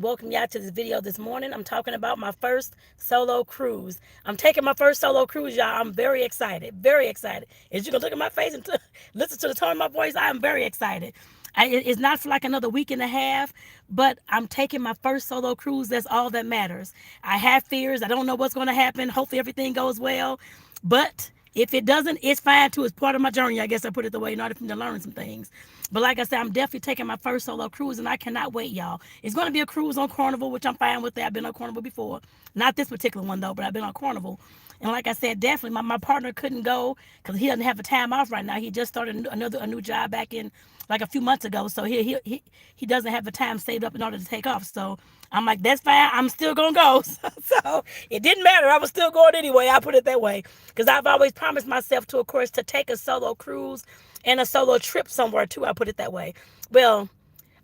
welcome y'all to this video this morning. I'm talking about my first solo cruise. I'm taking my first solo cruise, y'all. I'm very excited. Very excited. As you can look at my face and listen to the tone of my voice, I am very excited. It's not for like another week and a half, but I'm taking my first solo cruise. That's all that matters. I have fears. I don't know what's going to happen. Hopefully everything goes well. But if it doesn't, it's fine too. It's part of my journey. I guess I put it the way in order for me to learn some things. But like I said, I'm definitely taking my first solo cruise, and I cannot wait, y'all. It's going to be a cruise on Carnival, which I'm fine with that. I've been on Carnival before. Not this particular one, though, but I've been on Carnival. And like I said, definitely my partner couldn't go because he doesn't have a time off right now. He just started a new job back in like a few months ago. So he doesn't have the time saved up in order to take off. So I'm like, that's fine. I'm still going to go. So it didn't matter. I was still going anyway. I put it that way. Because I've always promised myself to, of course, to take a solo cruise and a solo trip somewhere too. I put it that way. Well,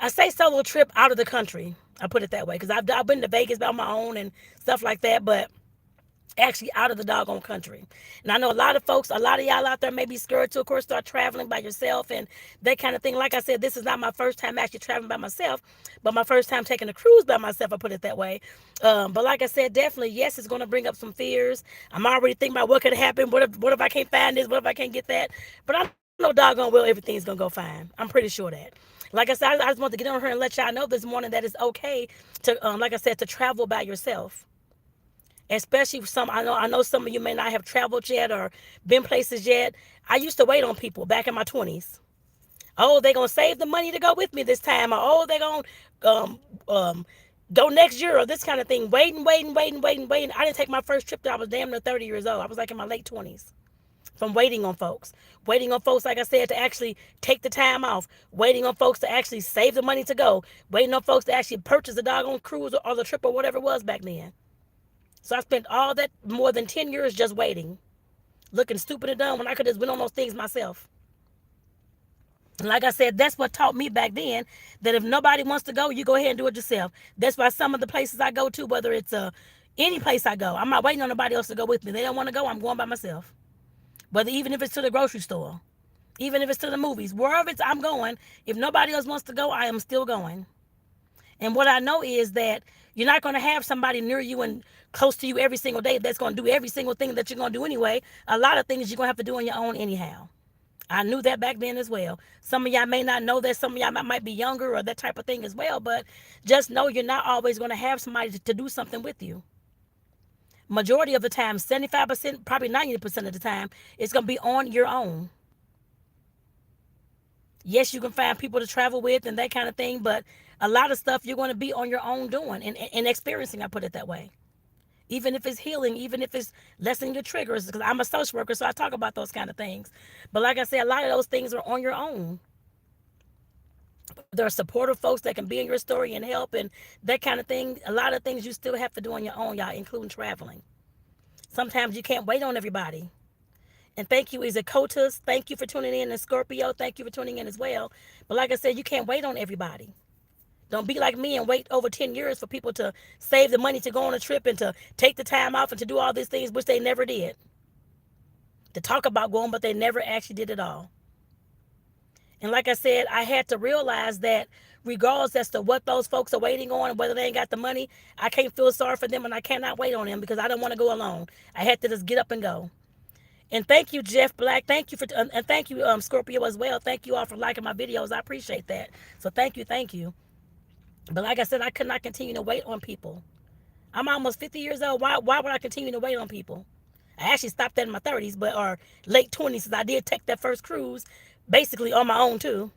I say solo trip out of the country. I put it that way because I've been to Vegas on my own and stuff like that, but actually out of the doggone country. And I know a lot of folks, a lot of y'all out there may be scared to, of course, start traveling by yourself and that kind of thing. Like I said, this is not my first time actually traveling by myself, but my first time taking a cruise by myself, I put it that way. But like I said, definitely, yes, it's going to bring up some fears. I'm already thinking about what could happen. What if I can't find this? What if I can't get that? But I know doggone well everything's going to go fine. I'm pretty sure that. Like I said, I just want to get on here and let y'all know this morning that it's okay to, like I said, to travel by yourself. Especially some, I know some of you may not have traveled yet or been places yet. I used to wait on people back in my 20s. Oh, they're going to save the money to go with me this time. Or, oh, they're going to go next year or this kind of thing. Waiting. I didn't take my first trip till I was damn near 30 years old. I was like in my late 20s. From waiting on folks. Waiting on folks, like I said, to actually take the time off. Waiting on folks to actually save the money to go. Waiting on folks to actually purchase the doggone cruise or the trip or whatever it was back then. So I spent all that more than 10 years just waiting, looking stupid and dumb when I could have went on those things myself. And like I said, that's what taught me back then that if nobody wants to go, you go ahead and do it yourself. That's why some of the places I go to, whether it's any place I go, I'm not waiting on nobody else to go with me. They don't want to go, I'm going by myself. Whether even if it's to the grocery store, even if it's to the movies, wherever it's I'm going, if nobody else wants to go, I am still going. And what I know is that you're not going to have somebody near you and close to you every single day that's going to do every single thing that you're going to do anyway. A lot of things you're going to have to do on your own anyhow. I knew that back then as well. Some of y'all may not know that. Some of y'all might be younger or that type of thing as well. But just know you're not always going to have somebody to do something with you. Majority of the time, 75%, probably 90% of the time, it's going to be on your own. Yes, you can find people to travel with and that kind of thing, but a lot of stuff you're going to be on your own doing and experiencing, I put it that way. Even if it's healing, even if it's lessening your triggers, because I'm a social worker, so I talk about those kind of things. But like I said, a lot of those things are on your own. There are supportive folks that can be in your story and help and that kind of thing. A lot of things you still have to do on your own, y'all, including traveling. Sometimes you can't wait on everybody. And thank you, Izakotas. Thank you for tuning in. And Scorpio, thank you for tuning in as well. But like I said, you can't wait on everybody. Don't be like me and wait over 10 years for people to save the money to go on a trip and to take the time off and to do all these things, which they never did. To talk about going, but they never actually did it all. And like I said, I had to realize that regardless as to what those folks are waiting on and whether they ain't got the money, I can't feel sorry for them and I cannot wait on them because I don't want to go alone. I had to just get up and go. And thank you, Jeff Black. Thank you and thank you, Scorpio as well. Thank you all for liking my videos. I appreciate that. So thank you. But like I said, I could not continue to wait on people. I'm almost 50 years old. Why would I continue to wait on people? I actually stopped that in my 30s, or late 20s, since I did take that first cruise, basically on my own too.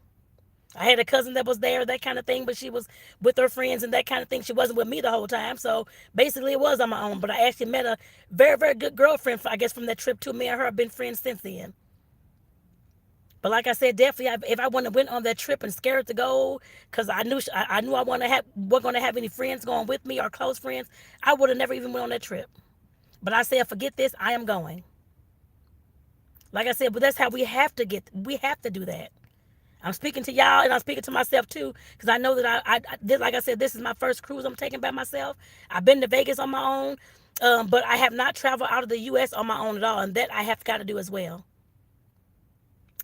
I had a cousin that was there, that kind of thing, but she was with her friends and that kind of thing. She wasn't with me the whole time. So basically it was on my own. But I actually met a very, very good girlfriend, I guess, from that trip too. Me and her have been friends since then. But like I said, definitely, if I wouldn't have went on that trip and scared to go, because I knew I wasn't going to have any friends going with me or close friends, I would have never even went on that trip. But I said, forget this, I am going. Like I said, but that's how we have to do that. I'm speaking to y'all and I'm speaking to myself too, because I know that I did, like I said, this is my first cruise I'm taking by myself. I've been to Vegas on my own, but I have not traveled out of the U.S. on my own at all, and that I have got to do as well.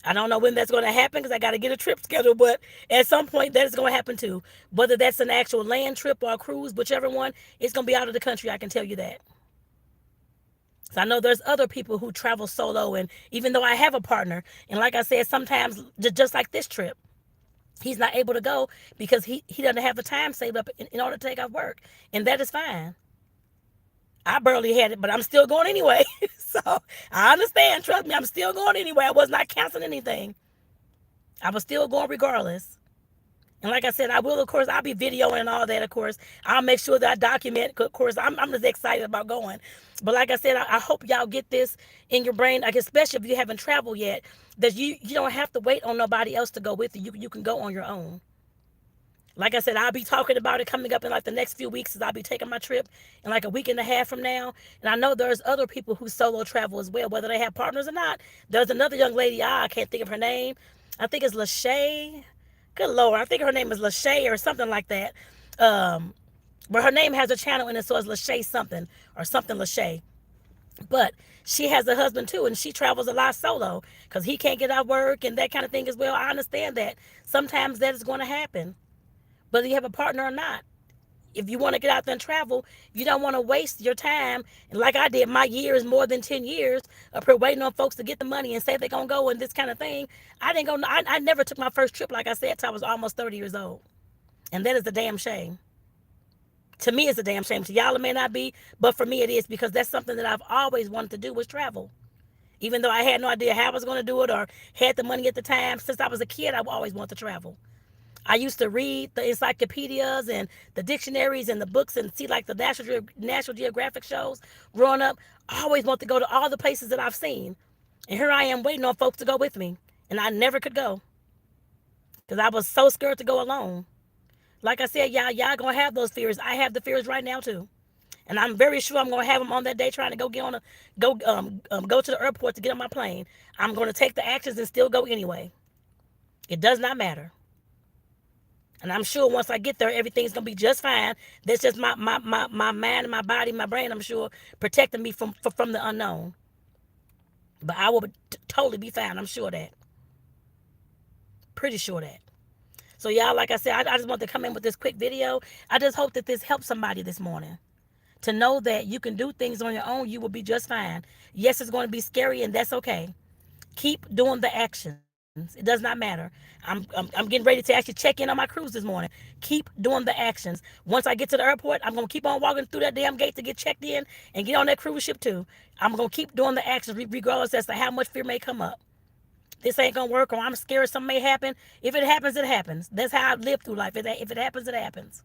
I don't know when that's going to happen because I got to get a trip scheduled, but at some point that is going to happen too. Whether that's an actual land trip or a cruise, whichever one, it's going to be out of the country. I can tell you that. So I know there's other people who travel solo, and even though I have a partner, and like I said, sometimes just like this trip, he's not able to go because he doesn't have the time saved up in order to take off work, and that is fine. I barely had it, but I'm still going anyway. So I understand. Trust me, I'm still going anyway. I was not canceling anything. I was still going regardless. And like I said, I will, of course, I'll be videoing and all that, of course. I'll make sure that I document. Of course, I'm just excited about going. But like I said, I hope y'all get this in your brain, like especially if you haven't traveled yet, that you don't have to wait on nobody else to go with you. You can go on your own. Like I said, I'll be talking about it coming up in like the next few weeks as I'll be taking my trip in like a week and a half from now. And I know there's other people who solo travel as well, whether they have partners or not. There's another young lady, I can't think of her name. I think it's Lachey. Good Lord, I think her name is Lachey or something like that. But her name has a channel in it, so it's Lachey something or something Lachey. But she has a husband too, and she travels a lot solo because he can't get out work and that kind of thing as well. I understand that. Sometimes that is going to happen, whether you have a partner or not. If you want to get out there and travel, you don't want to waste your time. And like I did, my year is more than 10 years up here waiting on folks to get the money and say they're going to go and this kind of thing. I didn't go. I never took my first trip, like I said, till I was almost 30 years old. And that is a damn shame. To me, it's a damn shame. To y'all, it may not be, but for me, it is because that's something that I've always wanted to do was travel. Even though I had no idea how I was going to do it or had the money at the time, since I was a kid, I always wanted to travel. I used to read the encyclopedias and the dictionaries and the books and see like the National Geographic shows growing up. I always wanted to go to all the places that I've seen. And here I am waiting on folks to go with me. And I never could go because I was so scared to go alone. Like I said, y'all gonna have those fears. I have the fears right now too, and I'm very sure I'm gonna have them on that day trying to go get on a go to the airport to get on my plane. I'm gonna take the actions and still go anyway. It does not matter, and I'm sure once I get there, everything's gonna be just fine. That's just my mind and my body, my brain. I'm sure protecting me from the unknown. But I will totally be fine. I'm sure of that. Pretty sure of that. So y'all, like I said, I just want to come in with this quick video. I just hope that this helps somebody this morning to know that you can do things on your own. You will be just fine. Yes, it's going to be scary, and that's okay. Keep doing the actions. It does not matter. I'm getting ready to actually check in on my cruise this morning. Keep doing the actions. Once I get to the airport, I'm going to keep on walking through that damn gate to get checked in and get on that cruise ship too. I'm going to keep doing the actions regardless as to how much fear may come up. This ain't gonna work, or I'm scared something may happen. If it happens, it happens. That's how I live through life. If it happens, it happens.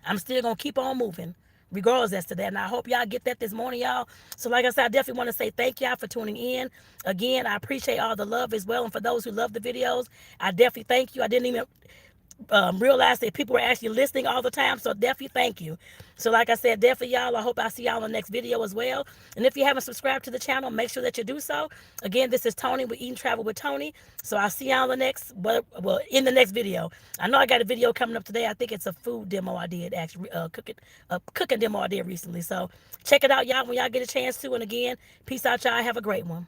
I'm still gonna keep on moving, regardless as to that. And I hope y'all get that this morning, y'all. So like I said, I definitely want to say thank y'all for tuning in. Again, I appreciate all the love as well. And for those who love the videos, I definitely thank you. I didn't even realize that people were actually listening all the time. So definitely thank you. So like I said, definitely y'all, I hope I see y'all in the next video as well. And if you haven't subscribed to the channel, make sure that you do so. Again, this is Toni with Eat and Travel with Toni. So I'll see y'all in the next, well, in the next video. I know I got a video coming up today. I think it's a food demo I did, actually, cooking demo I did recently. So check it out, y'all, when y'all get a chance to. And again, peace out, y'all. Have a great one.